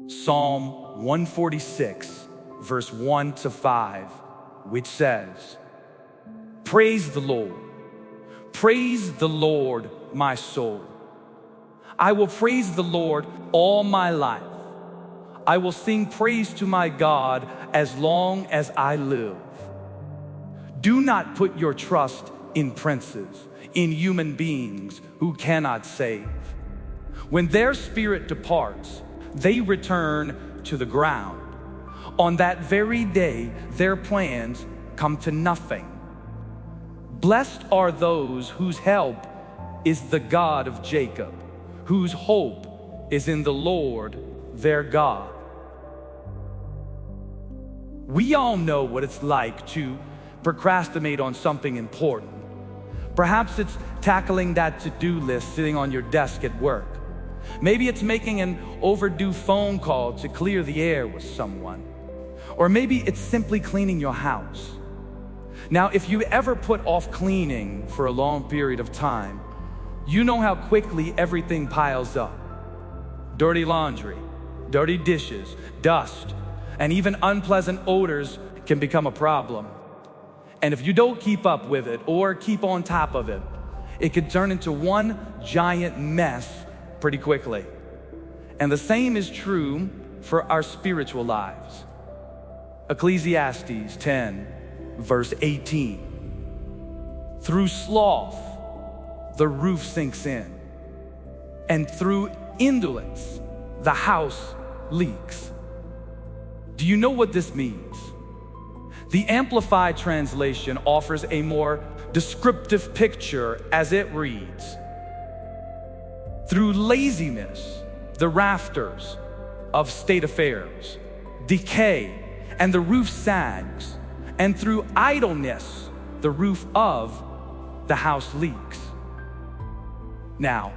Psalm 146, verse 1 to 5, which says, "Praise the Lord, my soul. I will praise the Lord all my life. I will sing praise to my God as long as I live. Do not put your trust in princes, in human beings who cannot save. When their spirit departs, they return to the ground. On that very day, their plans come to nothing. Blessed are those whose help is the God of Jacob, whose hope is in the Lord their God." We all know what it's like to procrastinate on something important. Perhaps it's tackling that to-do list sitting on your desk at work. Maybe it's making an overdue phone call to clear the air with someone. Or maybe it's simply cleaning your house. Now, if you ever put off cleaning for a long period of time, you know how quickly everything piles up. Dirty laundry, dirty dishes, dust, and even unpleasant odors can become a problem. And if you don't keep up with it or keep on top of it, it could turn into one giant mess pretty quickly. And the same is true for our spiritual lives. Ecclesiastes 10, verse 18. "Through sloth, the roof sinks in, and through indolence, the house leaks." Do you know what this means? The Amplified Translation offers a more descriptive picture as it reads, "Through laziness, the rafters of state affairs decay and the roof sags, and through idleness, the roof of the house leaks." Now,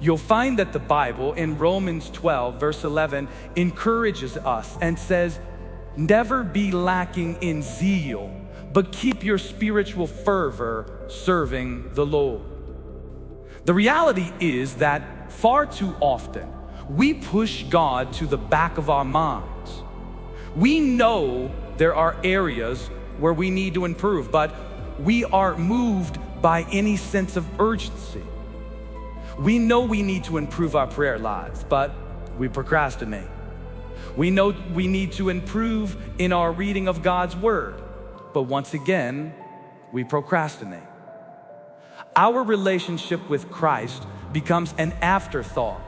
you'll find that the Bible in Romans 12, verse 11, encourages us and says, "Never be lacking in zeal, but keep your spiritual fervor serving the Lord." The reality is that far too often, we push God to the back of our minds. We know there are areas where we need to improve, but we aren't moved by any sense of urgency. We know we need to improve our prayer lives, but we procrastinate. We know we need to improve in our reading of God's Word, but once again, we procrastinate. Our relationship with Christ becomes an afterthought,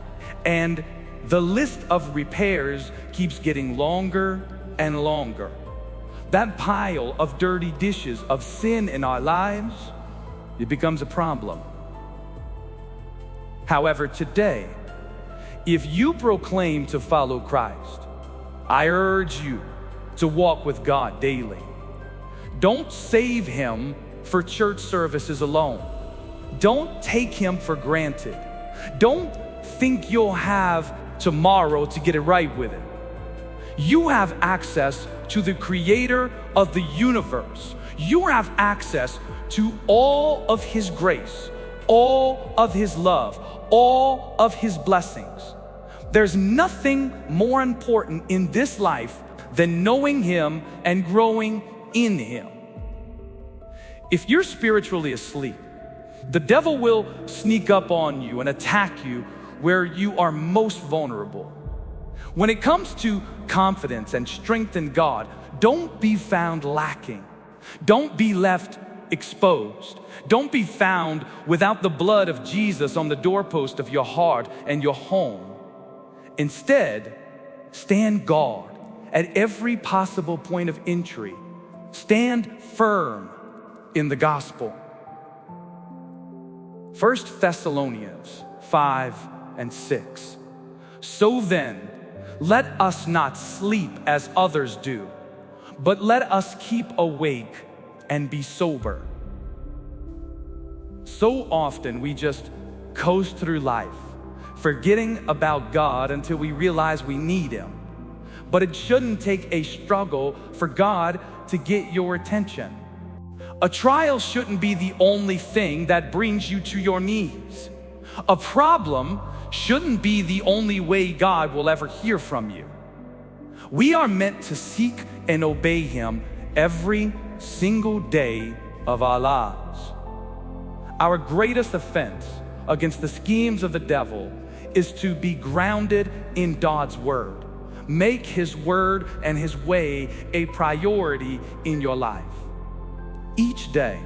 and the list of repairs keeps getting longer and longer. That pile of dirty dishes of sin in our lives, it becomes a problem. However, today, if you proclaim to follow Christ, I urge you to walk with God daily. Don't save Him for church services alone. Don't take Him for granted. Don't think you'll have tomorrow to get it right with it. You have access to the Creator of the universe. You have access to all of His grace, all of His love, all of His blessings. There's nothing more important in this life than knowing Him and growing in Him. If you're spiritually asleep, the devil will sneak up on you and attack you where you are most vulnerable. When it comes to confidence and strength in God, don't be found lacking. Don't be left exposed. Don't be found without the blood of Jesus on the doorpost of your heart and your home. Instead, stand guard at every possible point of entry. Stand firm in the gospel. 1 Thessalonians 5 and 6. "So then, let us not sleep as others do, but let us keep awake and be sober." So often we just coast through life, forgetting about God until we realize we need Him. But it shouldn't take a struggle for God to get your attention. A trial shouldn't be the only thing that brings you to your knees. A problem shouldn't be the only way God will ever hear from you. We are meant to seek and obey Him every single day of our lives. Our greatest offense against the schemes of the devil is to be grounded in God's word. Make His word and His way a priority in your life. Each day,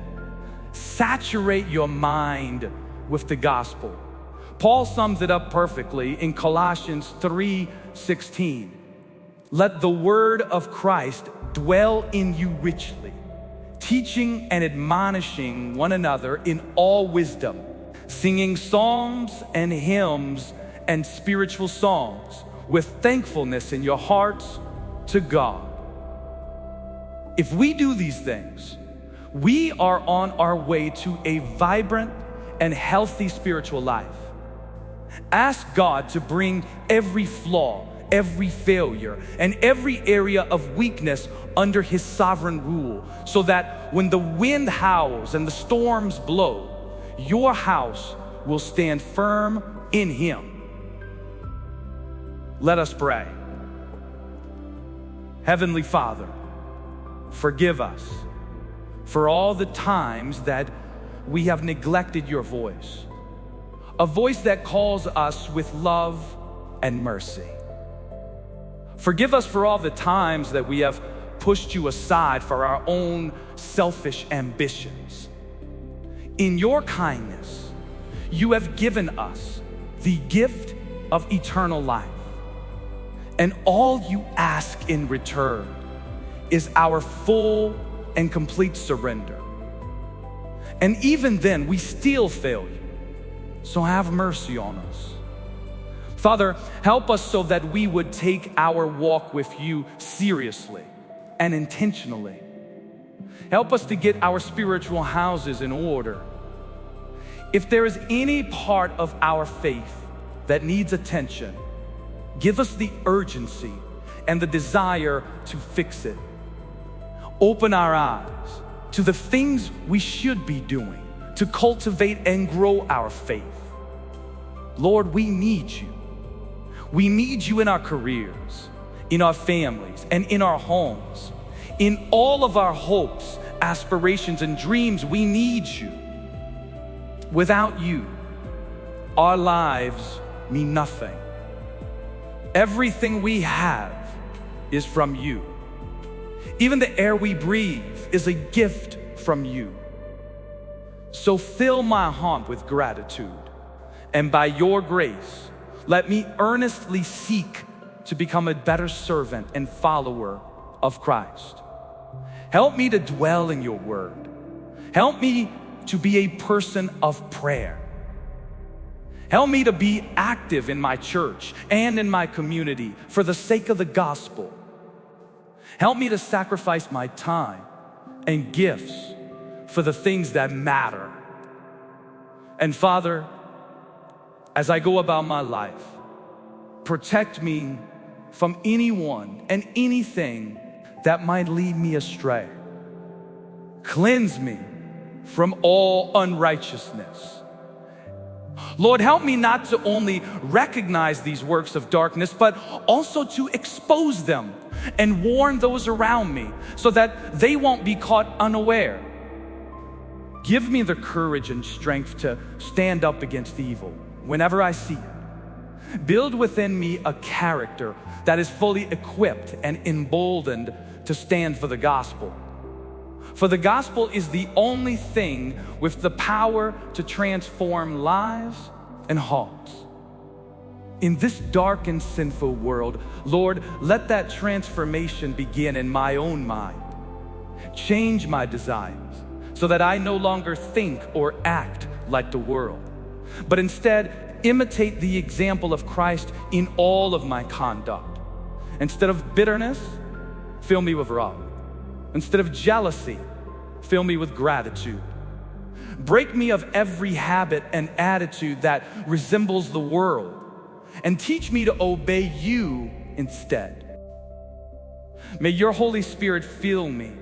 saturate your mind with the gospel. Paul sums it up perfectly in Colossians 3:16. Let the word of Christ dwell in you richly, teaching and admonishing one another in all wisdom, singing psalms and hymns and spiritual songs with thankfulness in your hearts to God. If we do these things, we are on our way to a vibrant and healthy spiritual life. Ask God to bring every flaw, every failure, and every area of weakness under His sovereign rule, so that when the wind howls and the storms blow, your house will stand firm in Him. Let us pray. Heavenly Father, forgive us for all the times that we have neglected your voice, a voice that calls us with love and mercy. Forgive us for all the times that we have pushed you aside for our own selfish ambitions. In your kindness, you have given us the gift of eternal life. And all you ask in return is our full and complete surrender. And even then, we still fail you. So have mercy on us. Father, help us so that we would take our walk with you seriously and intentionally. Help us to get our spiritual houses in order. If there is any part of our faith that needs attention, give us the urgency and the desire to fix it. Open our eyes to the things we should be doing to cultivate and grow our faith. Lord, we need you. We need you in our careers, in our families, and in our homes. In all of our hopes, aspirations, and dreams, we need you. Without you, our lives mean nothing. Everything we have is from you. Even the air we breathe is a gift from you. So fill my heart with gratitude, and by your grace, let me earnestly seek to become a better servant and follower of Christ. Help me to dwell in your word. Help me to be a person of prayer. Help me to be active in my church and in my community for the sake of the gospel. Help me to sacrifice my time and gifts for the things that matter. And Father, as I go about my life, protect me from anyone and anything that might lead me astray. Cleanse me from all unrighteousness. Lord, help me not to only recognize these works of darkness, but also to expose them and warn those around me so that they won't be caught unaware. Give me the courage and strength to stand up against evil whenever I see it. Build within me a character that is fully equipped and emboldened to stand for the gospel. For the gospel is the only thing with the power to transform lives and hearts. In this dark and sinful world, Lord, let that transformation begin in my own mind. Change my desires so that I no longer think or act like the world, but instead imitate the example of Christ in all of my conduct. Instead of bitterness, fill me with love. Instead of jealousy, fill me with gratitude. Break me of every habit and attitude that resembles the world, and teach me to obey you instead. May your Holy Spirit fill me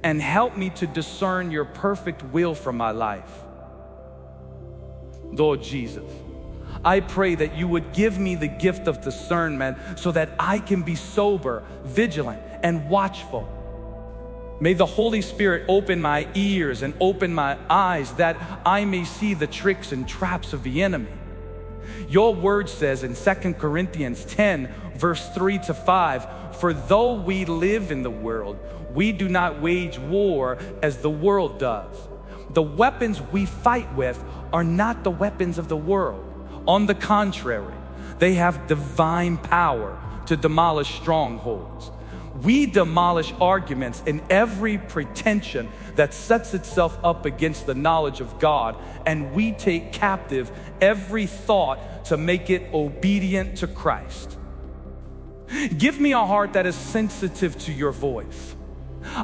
and help me to discern your perfect will for my life. Lord Jesus, I pray that you would give me the gift of discernment so that I can be sober, vigilant, and watchful. May the Holy Spirit open my ears and open my eyes that I may see the tricks and traps of the enemy. Your word says in 2 Corinthians 10, verse 3-5, "For though we live in the world, we do not wage war as the world does. The weapons we fight with are not the weapons of the world. On the contrary, they have divine power to demolish strongholds. We demolish arguments and every pretension that sets itself up against the knowledge of God, and we take captive every thought to make it obedient to Christ." Give me a heart that is sensitive to your voice.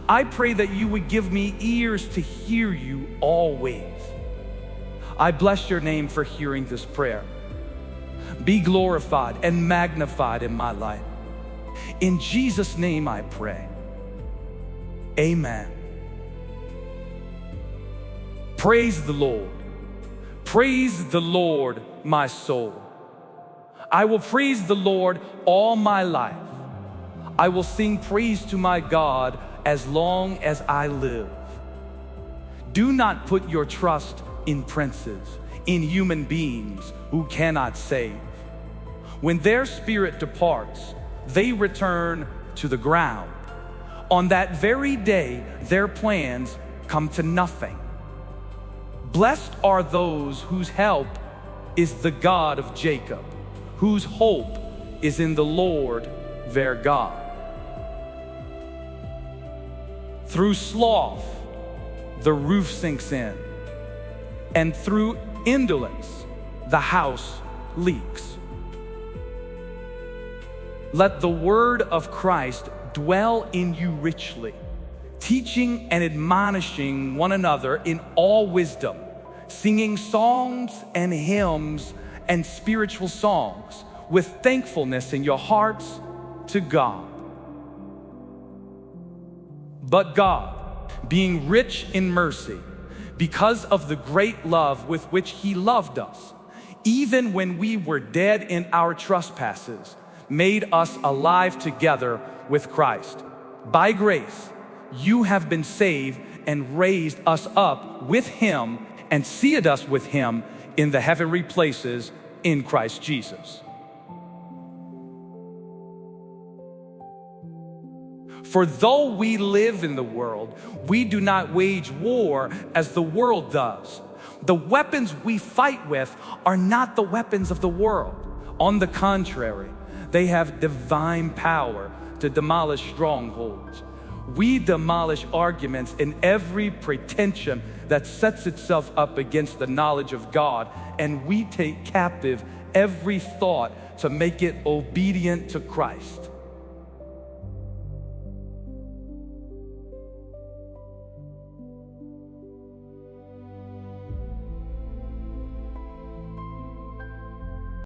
I pray that you would give me ears to hear you always. I bless your name for hearing this prayer. Be glorified and magnified in my life. In Jesus' name I pray. Amen. Praise the Lord. Praise the Lord, my soul. I will praise the Lord all my life. I will sing praise to my God as long as I live. Do not put your trust in princes, in human beings who cannot save. When their spirit departs, they return to the ground. On that very day, their plans come to nothing. Blessed are those whose help is the God of Jacob, whose hope is in the Lord their God. Through sloth, the roof sinks in, and through indolence, the house leaks. Let the word of Christ dwell in you richly, teaching and admonishing one another in all wisdom, singing songs and hymns and spiritual songs with thankfulness in your hearts to God. But God, being rich in mercy, because of the great love with which He loved us, even when we were dead in our trespasses, made us alive together with Christ. By grace, you have been saved and raised us up with Him and seated us with Him in the heavenly places in Christ Jesus. For though we live in the world, we do not wage war as the world does. The weapons we fight with are not the weapons of the world. On the contrary, they have divine power to demolish strongholds. We demolish arguments and every pretension that sets itself up against the knowledge of God, and we take captive every thought to make it obedient to Christ.